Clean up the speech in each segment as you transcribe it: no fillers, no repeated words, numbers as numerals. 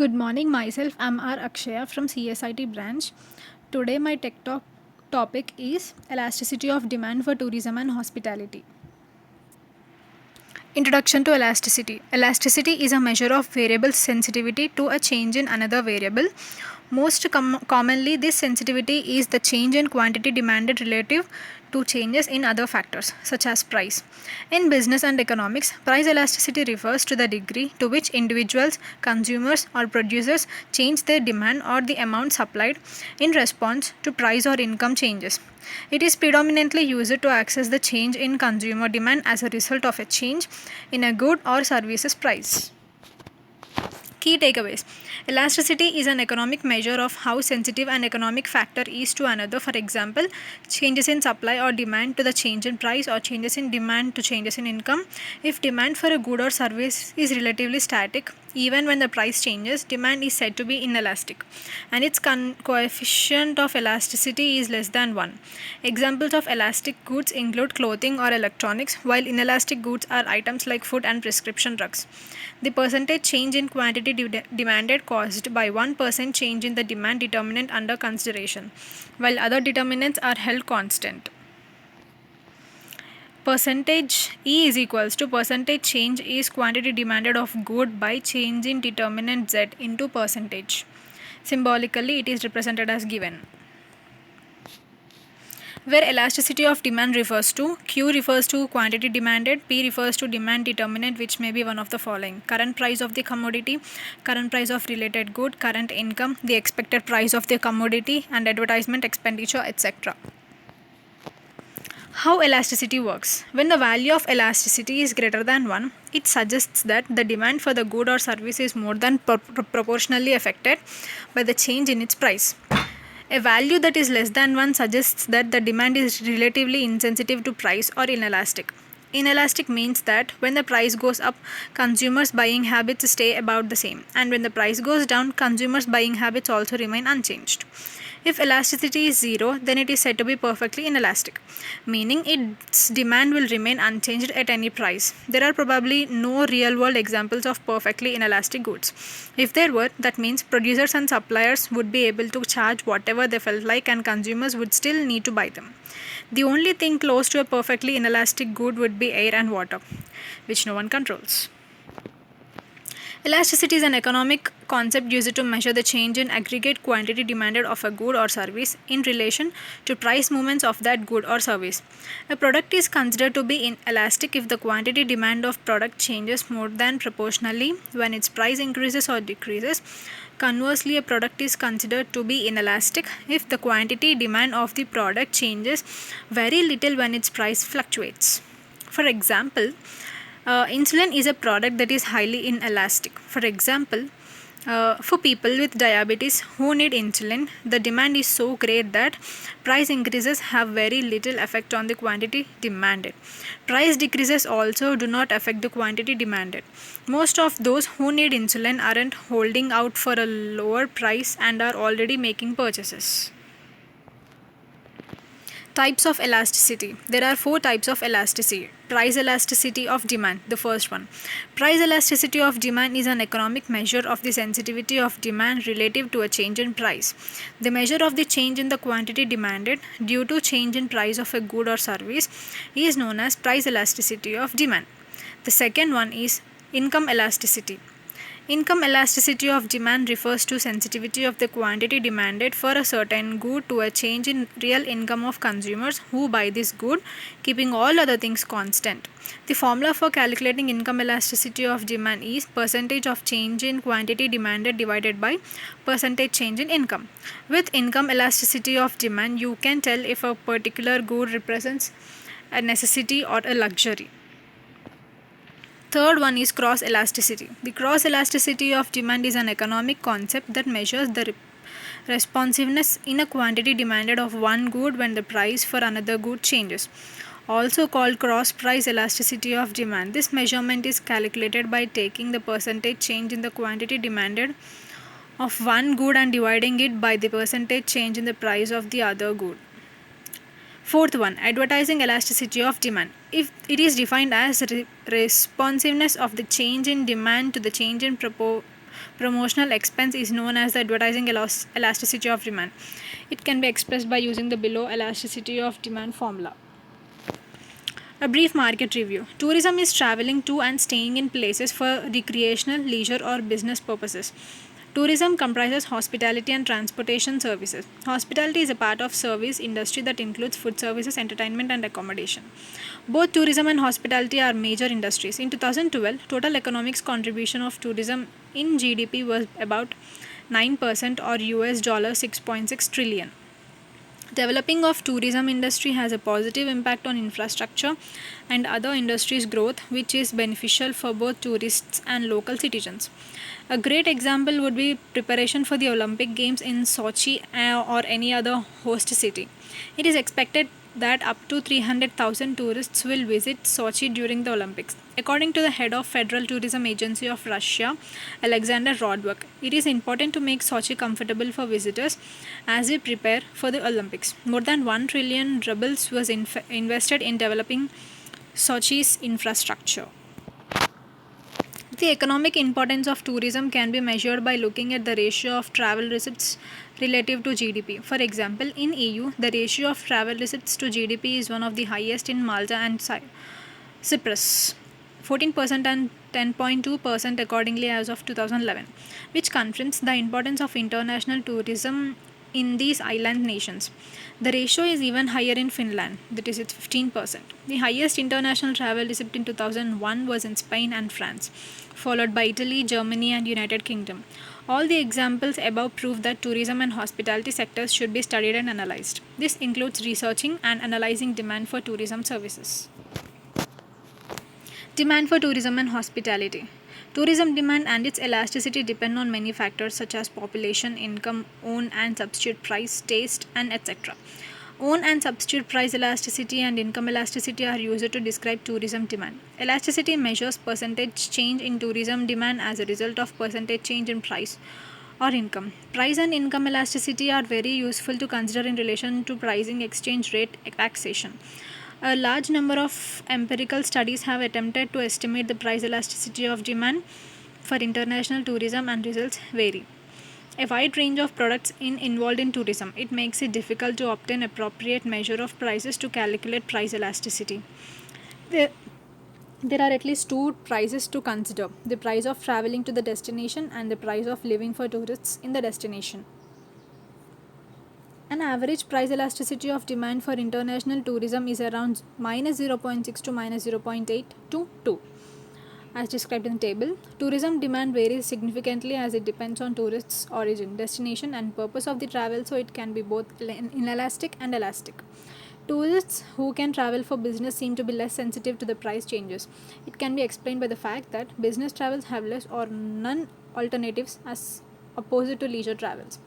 Good morning, myself. I'm R. Akshaya from CSIT branch. Today, my tech talk topic is elasticity of demand for tourism and hospitality. Introduction to elasticity. Elasticity is a measure of variable sensitivity to a change in another variable. Most commonly, this sensitivity is the change in quantity demanded relative to changes in other factors, such as price. In business and economics, price elasticity refers to the degree to which individuals, consumers, or producers change their demand or the amount supplied in response to price or income changes. It is predominantly used to access the change in consumer demand as a result of a change in a good or services price. Key takeaways. Elasticity is an economic measure of how sensitive an economic factor is to another. For example, changes in supply or demand to the change in price, or changes in demand to changes in income. If demand for a good or service is relatively static, even when the price changes, demand is said to be inelastic, and its coefficient of elasticity is less than 1. Examples of elastic goods include clothing or electronics, while inelastic goods are items like food and prescription drugs. The percentage change in quantity demanded caused by 1% change in the demand determinant under consideration, while other determinants are held constant. Percentage E is equals to percentage change is quantity demanded of good by change in determinant Z into percentage. Symbolically, it is represented as given. Where elasticity of demand refers to, Q refers to quantity demanded, P refers to demand determinant, which may be one of the following: current price of the commodity, current price of related good, current income, the expected price of the commodity, and advertisement expenditure, etc. How elasticity works. When the value of elasticity is greater than 1, it suggests that the demand for the good or service is more than proportionally affected by the change in its price. A value that is less than 1 suggests that the demand is relatively insensitive to price or inelastic. Inelastic means that when the price goes up, consumers' buying habits stay about the same, and when the price goes down, consumers' buying habits also remain unchanged. If elasticity is 0, then it is said to be perfectly inelastic, meaning its demand will remain unchanged at any price. There are probably no real-world examples of perfectly inelastic goods. If there were, that means producers and suppliers would be able to charge whatever they felt like, and consumers would still need to buy them. The only thing close to a perfectly inelastic good would be air and water, which no one controls. Elasticity is an economic concept used to measure the change in aggregate quantity demanded of a good or service in relation to price movements of that good or service. A product is considered to be inelastic if the quantity demand of product changes more than proportionally when its price increases or decreases. Conversely, a product is considered to be inelastic if the quantity demand of the product changes very little when its price fluctuates. For example, insulin is a product that is highly inelastic. For example, for people with diabetes who need insulin, the demand is so great that price increases have very little effect on the quantity demanded. Price decreases also do not affect the quantity demanded. Most of those who need insulin aren't holding out for a lower price and are already making purchases. Types of elasticity. There are 4 types of elasticity. Price elasticity of demand, the first one. Price elasticity of demand is an economic measure of the sensitivity of demand relative to a change in price. The measure of the change in the quantity demanded due to change in price of a good or service is known as price elasticity of demand. The second one is income elasticity. Income elasticity of demand refers to sensitivity of the quantity demanded for a certain good to a change in real income of consumers who buy this good, keeping all other things constant. The formula for calculating income elasticity of demand is percentage of change in quantity demanded divided by percentage change in income. With income elasticity of demand, you can tell if a particular good represents a necessity or a luxury. Third one is cross elasticity. The cross elasticity of demand is an economic concept that measures the responsiveness in a quantity demanded of one good when the price for another good changes. Also called cross price elasticity of demand. This measurement is calculated by taking the percentage change in the quantity demanded of one good and dividing it by the percentage change in the price of the other good. Fourth one, advertising elasticity of demand. If it is defined as responsiveness of the change in demand to the change in promotional expense is known as the advertising elasticity of demand. It can be expressed by using the below elasticity of demand formula. A brief market review. Tourism is traveling to and staying in places for recreational, leisure, or business purposes. Tourism comprises hospitality and transportation services. Hospitality is a part of service industry that includes food services, entertainment, and accommodation. Both tourism and hospitality are major industries. In 2012, total economics contribution of tourism in GDP was about 9% or US dollar 6.6 trillion. Developing of tourism industry has a positive impact on infrastructure and other industries growth, which is beneficial for both tourists and local citizens. A great example would be preparation for the Olympic Games in Sochi or any other host city. It is expected that up to 300,000 tourists will visit Sochi during the Olympics. According to the head of Federal Tourism Agency of Russia, Alexander Rodberg, it is important to make Sochi comfortable for visitors as we prepare for the Olympics. More than 1 trillion rubles was invested in developing Sochi's infrastructure. The economic importance of tourism can be measured by looking at the ratio of travel receipts relative to GDP. For example, in EU, the ratio of travel receipts to GDP is one of the highest in Malta and Cyprus, 14% and 10.2% accordingly as of 2011, which confirms the importance of international tourism in these island nations. The ratio is even higher in Finland, that is it's 15%. The highest international travel receipt in 2001 was in Spain and France, followed by Italy, Germany and United Kingdom. All the examples above prove that tourism and hospitality sectors should be studied and analyzed. This includes researching and analyzing demand for tourism services. Demand for tourism and hospitality. Tourism demand and its elasticity depend on many factors such as population, income, own and substitute price, taste, and etc. Own and substitute price elasticity and income elasticity are used to describe tourism demand. Elasticity measures percentage change in tourism demand as a result of percentage change in price or income. Price and income elasticity are very useful to consider in relation to pricing, exchange rate, taxation. A large number of empirical studies have attempted to estimate the price elasticity of demand for international tourism and results vary. A wide range of products involved in tourism. It makes it difficult to obtain appropriate measure of prices to calculate price elasticity. There are at least two prices to consider: the price of traveling to the destination and the price of living for tourists in the destination. An average price elasticity of demand for international tourism is around minus 0.6 to minus 0.8 to 2. As described in the table, tourism demand varies significantly as it depends on tourists' origin, destination, and purpose of the travel, so it can be both inelastic and elastic. Tourists who can travel for business seem to be less sensitive to the price changes. It can be explained by the fact that business travels have less or none alternatives as opposed to leisure travels.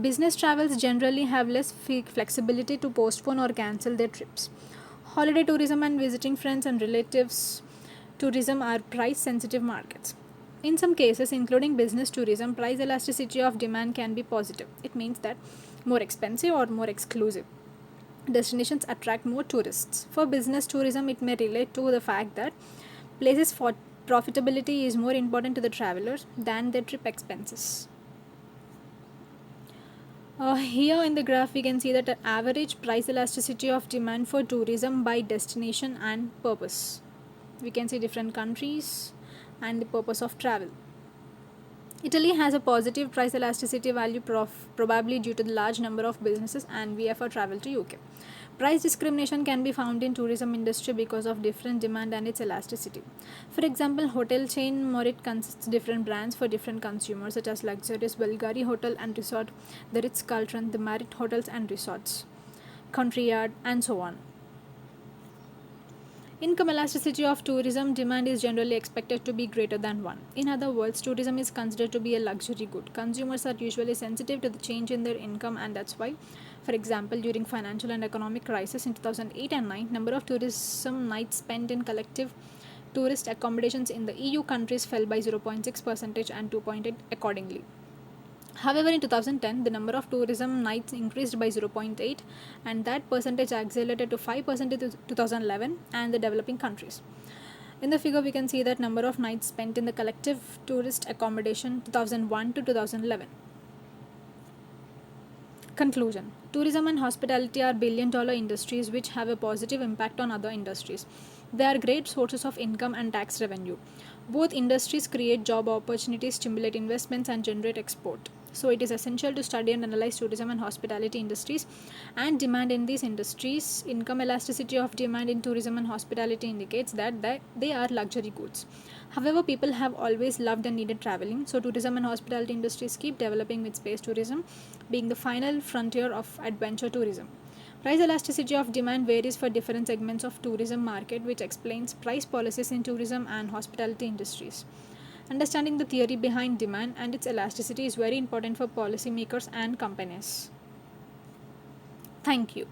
Business travels generally have less flexibility to postpone or cancel their trips. Holiday tourism and visiting friends and relatives tourism are price sensitive markets. In some cases, including business tourism, price elasticity of demand can be positive. It means that more expensive or more exclusive destinations attract more tourists. For business tourism, it may relate to the fact that places for profitability is more important to the travelers than their trip expenses. Here in the graph we can see that the average price elasticity of demand for tourism by destination and purpose. We can see different countries and the purpose of travel. Italy has a positive price elasticity value probably due to the large number of businesses and BEFA travel to UK. Price discrimination can be found in tourism industry because of different demand and its elasticity. For example, hotel chain Morit consists different brands for different consumers such as luxurious Bulgari Hotel and Resort, the Ritz-Carlton, the Marriott Hotels and Resorts, Country Yard, and so on. Income elasticity of tourism demand is generally expected to be greater than 1. In other words, tourism is considered to be a luxury good. Consumers are usually sensitive to the change in their income, and that's why, for example, during financial and economic crisis in 2008 and 9, number of tourism nights spent in collective tourist accommodations in the EU countries fell by 0.6% and 2.8 accordingly. However, in 2010, the number of tourism nights increased by 0.8 and that percentage accelerated to 5% in 2011 and the developing countries. In the figure, we can see that number of nights spent in the collective tourist accommodation 2001 to 2011. Conclusion. Tourism and hospitality are billion-dollar industries which have a positive impact on other industries. They are great sources of income and tax revenue. Both industries create job opportunities, stimulate investments, and generate export. So, it is essential to study and analyze tourism and hospitality industries and demand in these industries. Income elasticity of demand in tourism and hospitality indicates that they are luxury goods. However, people have always loved and needed traveling, so tourism and hospitality industries keep developing with space tourism being the final frontier of adventure tourism. Price elasticity of demand varies for different segments of tourism market, which explains price policies in tourism and hospitality industries. Understanding the theory behind demand and its elasticity is very important for policymakers and companies. Thank you.